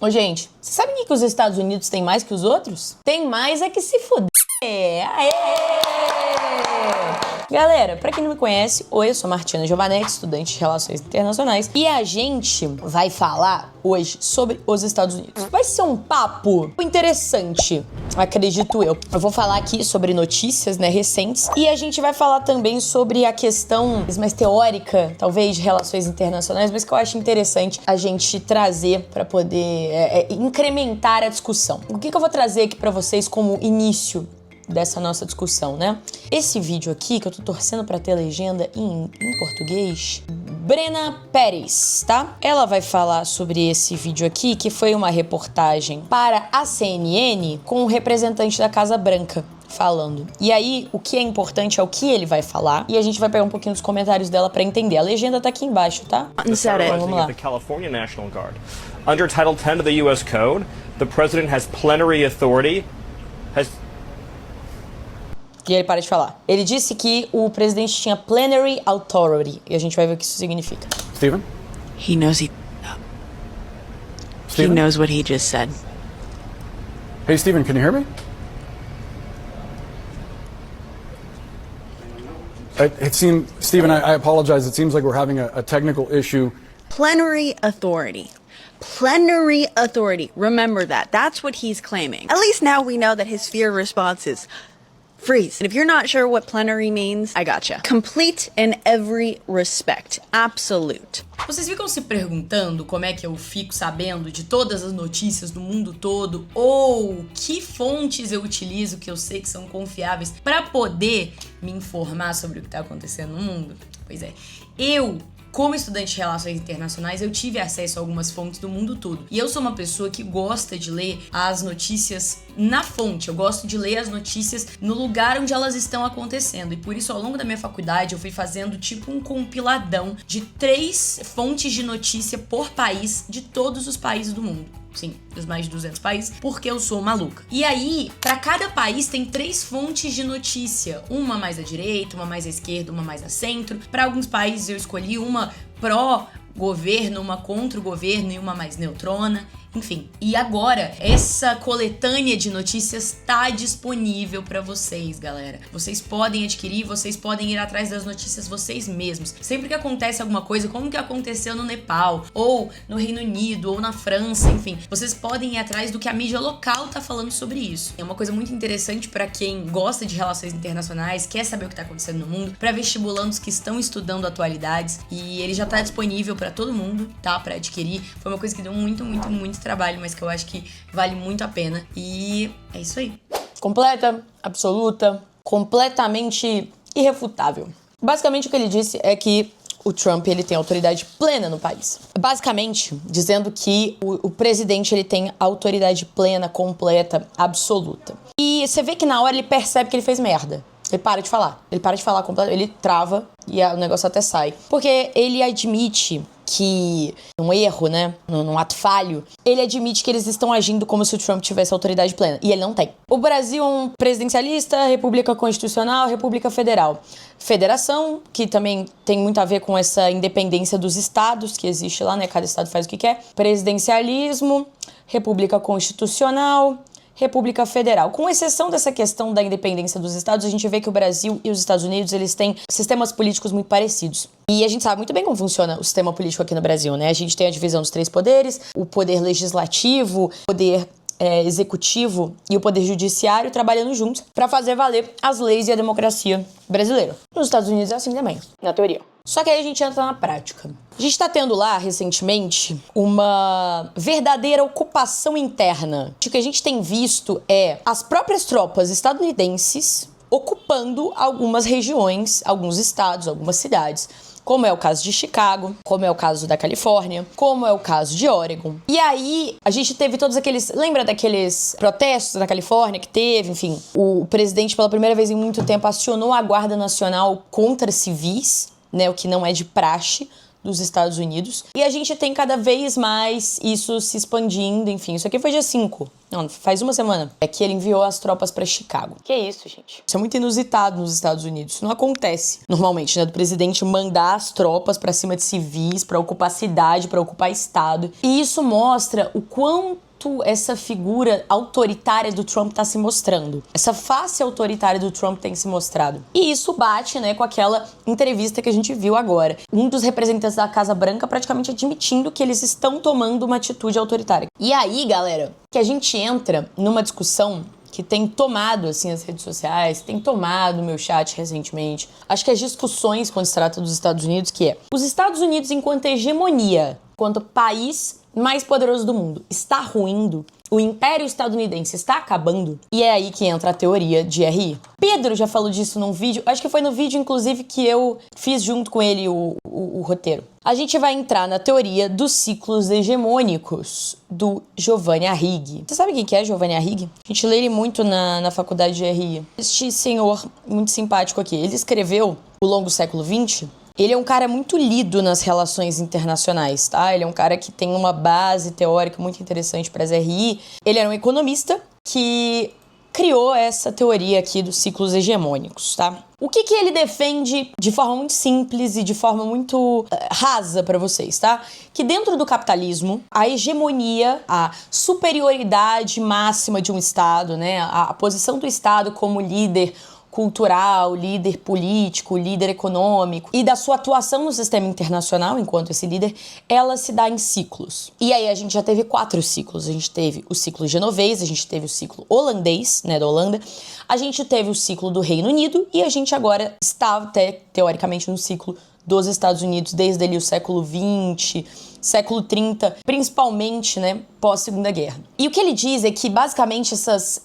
Ô, gente, vocês sabem o que os Estados Unidos têm mais que os outros? Tem mais é que se fuder. Aê! Galera, pra quem não me conhece, oi, eu sou Martina Giovanetti, estudante de Relações Internacionais, e a gente vai falar hoje sobre os Estados Unidos. Vai ser um papo interessante, acredito eu. Eu vou falar aqui sobre notícias, né, recentes, e a gente vai falar também sobre a questão mais teórica, talvez, de relações internacionais, mas que eu acho interessante a gente trazer pra poder incrementar a discussão. O que eu vou trazer aqui pra vocês como início dessa nossa discussão, né? Esse vídeo aqui, que eu tô torcendo pra ter legenda em português, Brenna Pérez, tá? Ela vai falar sobre esse vídeo aqui, que foi uma reportagem para a CNN com um representante da Casa Branca falando. E aí, o que é importante é o que ele vai falar, e a gente vai pegar um pouquinho dos comentários dela pra entender. A legenda tá aqui embaixo, tá? Então, vamos lá. The California National Guard. Under Title 10 of the U.S. Code, the president has plenary authority. E ele para de falar. Ele disse que o presidente tinha plenary authority. E a gente vai ver o que isso significa. Stephen? He knows he knows what he just said. Hey, Stephen, can you hear me? It seemed, Stephen, I apologize. It seems like we're having a technical issue. Plenary authority. Plenary authority. Remember that. That's what he's claiming. At least now we know that his fear response is freeze. And if you're not sure what plenary means, I gotcha. Complete in every respect. Absolute. Vocês ficam se perguntando como é que eu fico sabendo de todas as notícias do mundo todo ou que fontes eu utilizo que eu sei que são confiáveis para poder me informar sobre o que está acontecendo no mundo? Pois é, como estudante de Relações Internacionais, eu tive acesso a algumas fontes do mundo todo. E eu sou uma pessoa que gosta de ler as notícias na fonte. Eu gosto de ler as notícias no lugar onde elas estão acontecendo. E por isso, ao longo da minha faculdade, eu fui fazendo tipo um compiladão de 3 fontes de notícia por país de todos os países do mundo. Sim, dos mais de 200 países, porque eu sou maluca. E aí, pra cada país tem 3 fontes de notícia. Uma mais à direita, uma mais à esquerda, uma mais a centro. Pra alguns países eu escolhi uma pró-governo, uma contra o governo e uma mais neutrona. Enfim, e agora essa coletânea de notícias tá disponível pra vocês, galera. Vocês podem adquirir, vocês podem ir atrás das notícias vocês mesmos. Sempre que acontece alguma coisa, como que aconteceu no Nepal, ou no Reino Unido, ou na França, enfim, vocês podem ir atrás do que a mídia local tá falando sobre isso. É uma coisa muito interessante pra quem gosta de relações internacionais, quer saber o que tá acontecendo no mundo, pra vestibulandos que estão estudando atualidades, e ele já tá disponível pra todo mundo, tá? Pra adquirir. Foi uma coisa que deu muito trabalho, mas que eu acho que vale muito a pena. E é isso aí. Completa, absoluta, completamente irrefutável. Basicamente o que ele disse é que o Trump, ele tem autoridade plena no país. Basicamente, dizendo que o presidente, ele tem autoridade plena, completa, absoluta. E você vê que na hora ele percebe que ele fez merda. Ele para de falar. Ele trava e o negócio até sai. Porque ele admite que, num erro, né, num ato falho, ele admite que eles estão agindo como se o Trump tivesse autoridade plena. E ele não tem. O Brasil é um presidencialista, república constitucional, república federal. Federação, que também tem muito a ver com essa independência dos estados que existe lá, né, cada estado faz o que quer. Presidencialismo, república constitucional, República Federal. Com exceção dessa questão da independência dos estados, a gente vê que o Brasil e os Estados Unidos, eles têm sistemas políticos muito parecidos. E a gente sabe muito bem como funciona o sistema político aqui no Brasil, né? A gente tem a divisão dos 3 poderes, o poder legislativo, o poder executivo e o poder judiciário trabalhando juntos para fazer valer as leis e a democracia brasileira. Nos Estados Unidos é assim também, na teoria. Só que aí a gente entra na prática. A gente tá tendo lá, recentemente, uma verdadeira ocupação interna. O que a gente tem visto é as próprias tropas estadunidenses ocupando algumas regiões, alguns estados, algumas cidades, como é o caso de Chicago, como é o caso da Califórnia, como é o caso de Oregon. E aí, a gente teve todos aqueles... Lembra daqueles protestos na Califórnia que teve? Enfim, o presidente, pela primeira vez em muito tempo, acionou a Guarda Nacional contra civis, né, o que não é de praxe dos Estados Unidos. E a gente tem cada vez mais isso se expandindo, enfim. Isso aqui foi dia 5. Não, faz uma semana. É que ele enviou as tropas pra Chicago. Que isso, gente? Isso é muito inusitado nos Estados Unidos. Isso não acontece normalmente, né? Do presidente mandar as tropas pra cima de civis, pra ocupar cidade, pra ocupar estado. E isso mostra o quanto essa figura autoritária do Trump tá se mostrando. Essa face autoritária do Trump tem se mostrado. E isso bate, né, com aquela entrevista que a gente viu agora. Um dos representantes da Casa Branca praticamente admitindo que eles estão tomando uma atitude autoritária. E aí, galera, que a gente entra numa discussão que tem tomado, assim, as redes sociais, tem tomado o meu chat recentemente. Acho que as discussões quando se trata dos Estados Unidos, que é os Estados Unidos enquanto hegemonia, enquanto país mais poderoso do mundo, está ruindo, o Império Estadunidense está acabando, e é aí que entra a teoria de RI. Pedro já falou disso num vídeo, acho que foi no vídeo, inclusive, que eu fiz junto com ele o roteiro. A gente vai entrar na teoria dos ciclos hegemônicos do Giovanni Arrighi. Você sabe quem que é Giovanni Arrighi? A gente lê ele muito na faculdade de RI. Este senhor muito simpático aqui, ele escreveu O Longo Século XX. Ele é um cara muito lido nas relações internacionais, tá? Ele é um cara que tem uma base teórica muito interessante para as RI. Ele era um economista que criou essa teoria aqui dos ciclos hegemônicos, tá? O que ele defende de forma muito simples e de forma muito rasa para vocês, tá? Que dentro do capitalismo, a hegemonia, a superioridade máxima de um Estado, né? A posição do Estado como líder cultural, líder político, líder econômico e da sua atuação no sistema internacional enquanto esse líder, ela se dá em ciclos. E aí a gente já teve 4 ciclos. A gente teve o ciclo genovês, a gente teve o ciclo holandês, né, da Holanda, a gente teve o ciclo do Reino Unido e a gente agora está até, teoricamente, no ciclo dos Estados Unidos desde ali o século XX, século 30, principalmente, né, pós-Segunda Guerra. E o que ele diz é que, basicamente,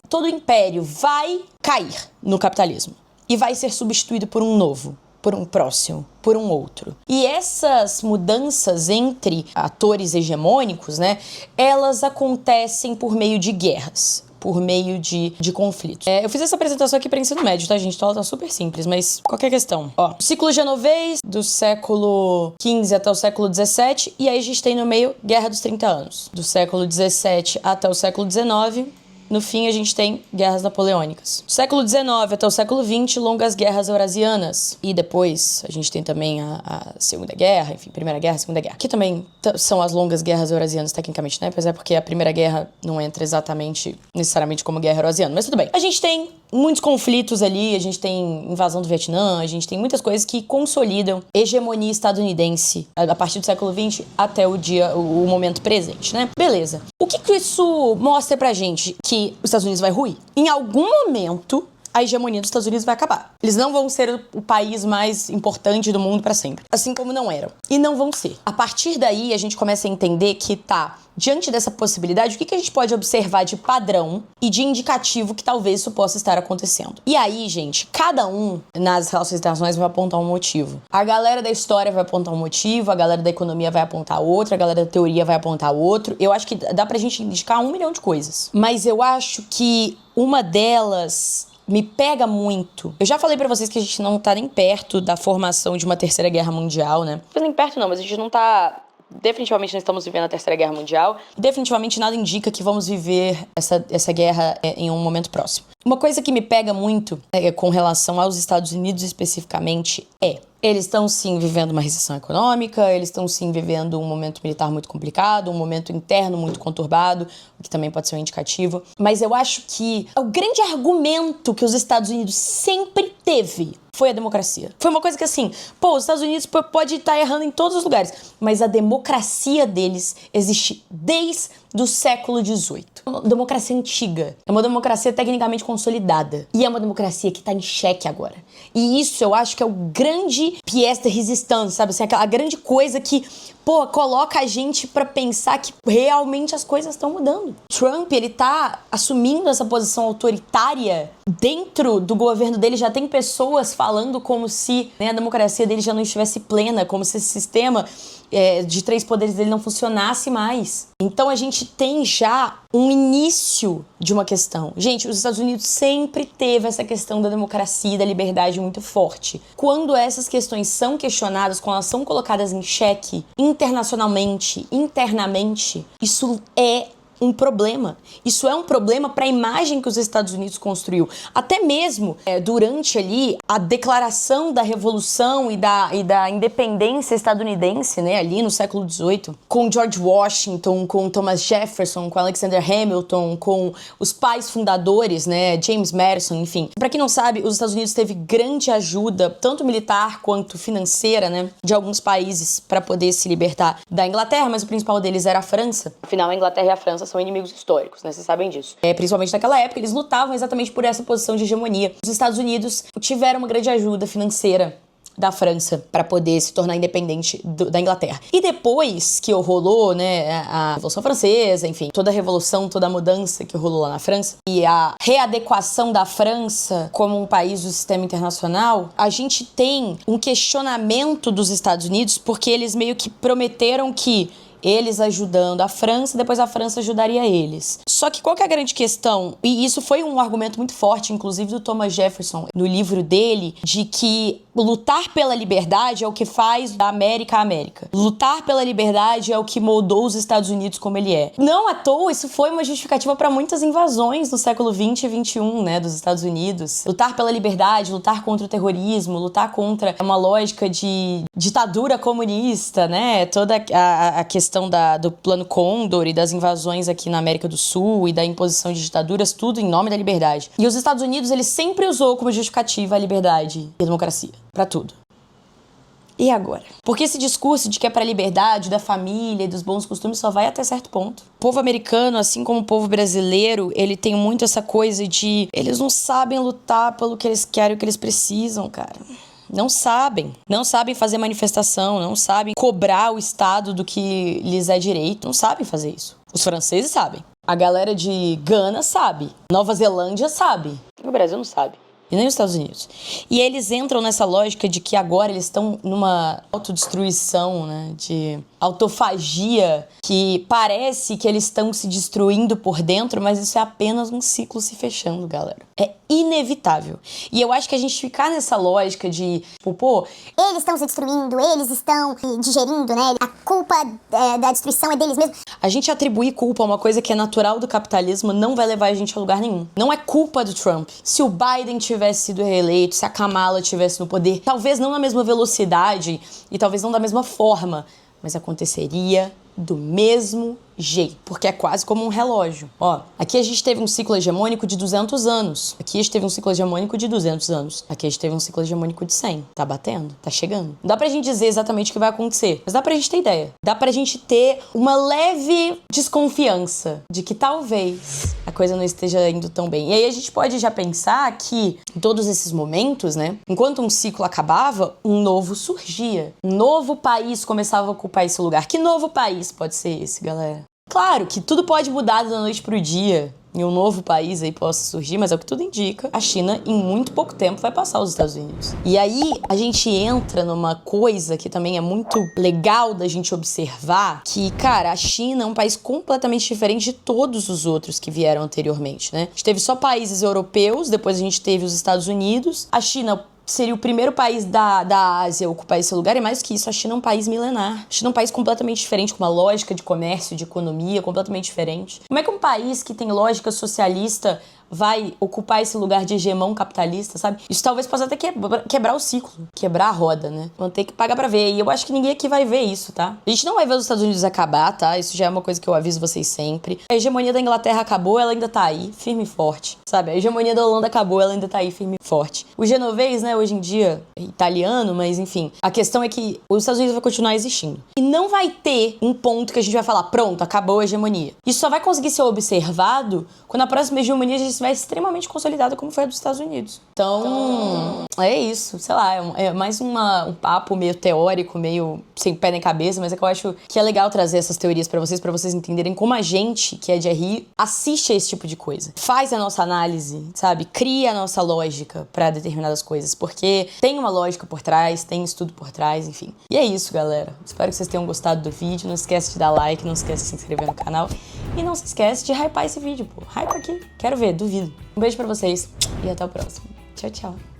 todo o império vai cair no capitalismo e vai ser substituído por um novo, por um próximo, por um outro. E essas mudanças entre atores hegemônicos, né, elas acontecem por meio de guerras, por meio de conflitos. Eu fiz essa apresentação aqui para ensino médio, tá, gente? Então ela tá super simples, mas qualquer questão. Ó, ciclo genovês do século XV até o século XVII, e aí a gente tem no meio Guerra dos 30 anos. Do século XVII até o século XIX, no fim a gente tem guerras napoleônicas. Do século XIX até o século XX, longas guerras eurasianas. E depois a gente tem também a Segunda Guerra, enfim, Primeira Guerra, Segunda Guerra. Que também são as longas guerras eurasianas, tecnicamente, né? Pois é, porque a Primeira Guerra não entra exatamente, necessariamente, como guerra eurasiana. Mas tudo bem. A gente tem muitos conflitos ali, a gente tem invasão do Vietnã, a gente tem muitas coisas que consolidam hegemonia estadunidense a partir do século XX até o momento presente, né? Beleza. O que isso mostra pra gente? Que os Estados Unidos vai ruir? Em algum momento, a hegemonia dos Estados Unidos vai acabar. Eles não vão ser o país mais importante do mundo pra sempre. Assim como não eram. E não vão ser. A partir daí, a gente começa a entender que diante dessa possibilidade, o que a gente pode observar de padrão e de indicativo que talvez isso possa estar acontecendo. E aí, gente, cada um nas relações internacionais vai apontar um motivo. A galera da história vai apontar um motivo, a galera da economia vai apontar outro, a galera da teoria vai apontar outro. Eu acho que dá pra gente indicar 1 milhão de coisas. Mas eu acho que uma delas me pega muito. Eu já falei pra vocês que a gente não tá nem perto da formação de uma terceira guerra mundial, né? Nem perto não, mas a gente não tá... Definitivamente não estamos vivendo a Terceira Guerra Mundial. Definitivamente nada indica que vamos viver essa guerra em um momento próximo. Uma coisa que me pega muito com relação aos Estados Unidos especificamente eles estão sim vivendo uma recessão econômica, eles estão sim vivendo um momento militar muito complicado, um momento interno muito conturbado, o que também pode ser um indicativo. Mas eu acho que o grande argumento que os Estados Unidos sempre teve foi a democracia. Foi uma coisa que assim, os Estados Unidos pode estar errando em todos os lugares, mas a democracia deles existe desde o século XVIII. É uma democracia antiga, é uma democracia tecnicamente consolidada e é uma democracia que está em xeque agora. E isso eu acho que é o grande pièce de résistance, sabe? Assim, aquela grande coisa que, coloca a gente pra pensar que realmente as coisas estão mudando. Trump, ele tá assumindo essa posição autoritária. Dentro do governo dele já tem pessoas falando como se, né, a democracia dele já não estivesse plena, como se esse sistema de 3 poderes dele não funcionasse mais. Então a gente tem já um início de uma questão. Gente, os Estados Unidos sempre teve essa questão da democracia e da liberdade muito forte. Quando essas questões são questionadas, quando elas são colocadas em xeque internacionalmente, internamente, isso é um problema. Isso é um problema para a imagem que os Estados Unidos construiu. Até mesmo durante ali a declaração da Revolução e da independência estadunidense, né, ali no século XVIII, com George Washington, com Thomas Jefferson, com Alexander Hamilton, com os pais fundadores, né, James Madison, enfim. Para quem não sabe, os Estados Unidos teve grande ajuda, tanto militar quanto financeira, né, de alguns países para poder se libertar da Inglaterra, mas o principal deles era a França. Afinal, a Inglaterra e a França são inimigos históricos, né? Vocês sabem disso. Principalmente naquela época, eles lutavam exatamente por essa posição de hegemonia. Os Estados Unidos tiveram uma grande ajuda financeira da França para poder se tornar independente da Inglaterra. E depois que rolou, né, a Revolução Francesa, enfim, toda a revolução, toda a mudança que rolou lá na França e a readequação da França como um país do sistema internacional, a gente tem um questionamento dos Estados Unidos porque eles meio que prometeram que eles ajudando a França, depois a França ajudaria eles. Só que qual que é a grande questão? E isso foi um argumento muito forte, inclusive do Thomas Jefferson, no livro dele, de que lutar pela liberdade é o que faz da América a América. Lutar pela liberdade é o que moldou os Estados Unidos como ele é. Não à toa, isso foi uma justificativa para muitas invasões no século XX e XXI, né, dos Estados Unidos. Lutar pela liberdade, lutar contra o terrorismo, lutar contra uma lógica de ditadura comunista, né, toda a questão do Plano Condor e das invasões aqui na América do Sul e da imposição de ditaduras, tudo em nome da liberdade. E os Estados Unidos, ele sempre usou como justificativa a liberdade e a democracia, pra tudo. E agora? Porque esse discurso de que é pra liberdade, da família e dos bons costumes só vai até certo ponto. O povo americano, assim como o povo brasileiro, ele tem muito essa coisa de eles não sabem lutar pelo que eles querem, o que eles precisam, cara. Não sabem fazer manifestação, não sabem cobrar o Estado do que lhes é direito, não sabem fazer isso. Os franceses sabem, a galera de Gana sabe, Nova Zelândia sabe, o Brasil não sabe. E nem os Estados Unidos. E eles entram nessa lógica de que agora eles estão numa autodestruição, né? De autofagia, que parece que eles estão se destruindo por dentro, mas isso é apenas um ciclo se fechando, galera. É inevitável. E eu acho que a gente ficar nessa lógica de, tipo, pô, eles estão se destruindo, eles estão digerindo, né? A culpa da destruição é deles mesmos. A gente atribuir culpa a uma coisa que é natural do capitalismo não vai levar a gente a lugar nenhum. Não é culpa do Trump. Se o Biden tivesse sido reeleito, se a Kamala tivesse no poder, talvez não na mesma velocidade e talvez não da mesma forma, mas aconteceria do mesmo jeito, porque é quase como um relógio. Ó, aqui a gente teve um ciclo hegemônico de 200 anos. Aqui a gente teve um ciclo hegemônico de 200 anos. Aqui a gente teve um ciclo hegemônico de 100. Tá batendo? Tá chegando. Não dá pra gente dizer exatamente o que vai acontecer, mas dá pra gente ter ideia. Dá pra gente ter uma leve desconfiança de que talvez a coisa não esteja indo tão bem. E aí a gente pode já pensar que em todos esses momentos, né, enquanto um ciclo acabava, um novo surgia. Um novo país começava a ocupar esse lugar. Que novo país pode ser esse, galera? Claro que tudo pode mudar da noite pro dia e um novo país aí possa surgir, mas é o que tudo indica. A China, em muito pouco tempo, vai passar os Estados Unidos. E aí, a gente entra numa coisa que também é muito legal da gente observar, que, cara, a China é um país completamente diferente de todos os outros que vieram anteriormente, né? A gente teve só países europeus, depois a gente teve os Estados Unidos. A China seria o primeiro país da Ásia a ocupar esse lugar, e mais que isso, a China é um país milenar. A China é um país completamente diferente, com uma lógica de comércio, de economia completamente diferente. Como é que um país que tem lógica socialista vai ocupar esse lugar de hegemão capitalista, sabe? Isso talvez possa até quebrar o ciclo, quebrar a roda, né? Vão ter que pagar pra ver. E eu acho que ninguém aqui vai ver isso, tá? A gente não vai ver os Estados Unidos acabar, tá? Isso já é uma coisa que eu aviso vocês sempre. A hegemonia da Inglaterra acabou, ela ainda tá aí, firme e forte, sabe? A hegemonia da Holanda acabou, ela ainda tá aí, firme e forte. O genovês, né, hoje em dia é italiano, mas enfim. A questão é que os Estados Unidos vai continuar existindo. E não vai ter um ponto que a gente vai falar, pronto, acabou a hegemonia. Isso só vai conseguir ser observado quando a próxima hegemonia a gente estiver extremamente consolidada, como foi a dos Estados Unidos. Então, é isso. Sei lá, é mais um papo meio teórico, meio sem pé nem cabeça, mas é que eu acho que é legal trazer essas teorias pra vocês entenderem como a gente, que é de RI, assiste a esse tipo de coisa. Faz a nossa análise, sabe? Cria a nossa lógica pra determinadas coisas, porque tem uma lógica por trás, tem estudo por trás, enfim. E é isso, galera. Espero que vocês tenham gostado do vídeo. Não esquece de dar like, não esquece de se inscrever no canal. E não se esquece de hypar esse vídeo, pô. Hypa aqui. Quero ver, duvido. Um beijo pra vocês e até o próximo. Tchau, tchau.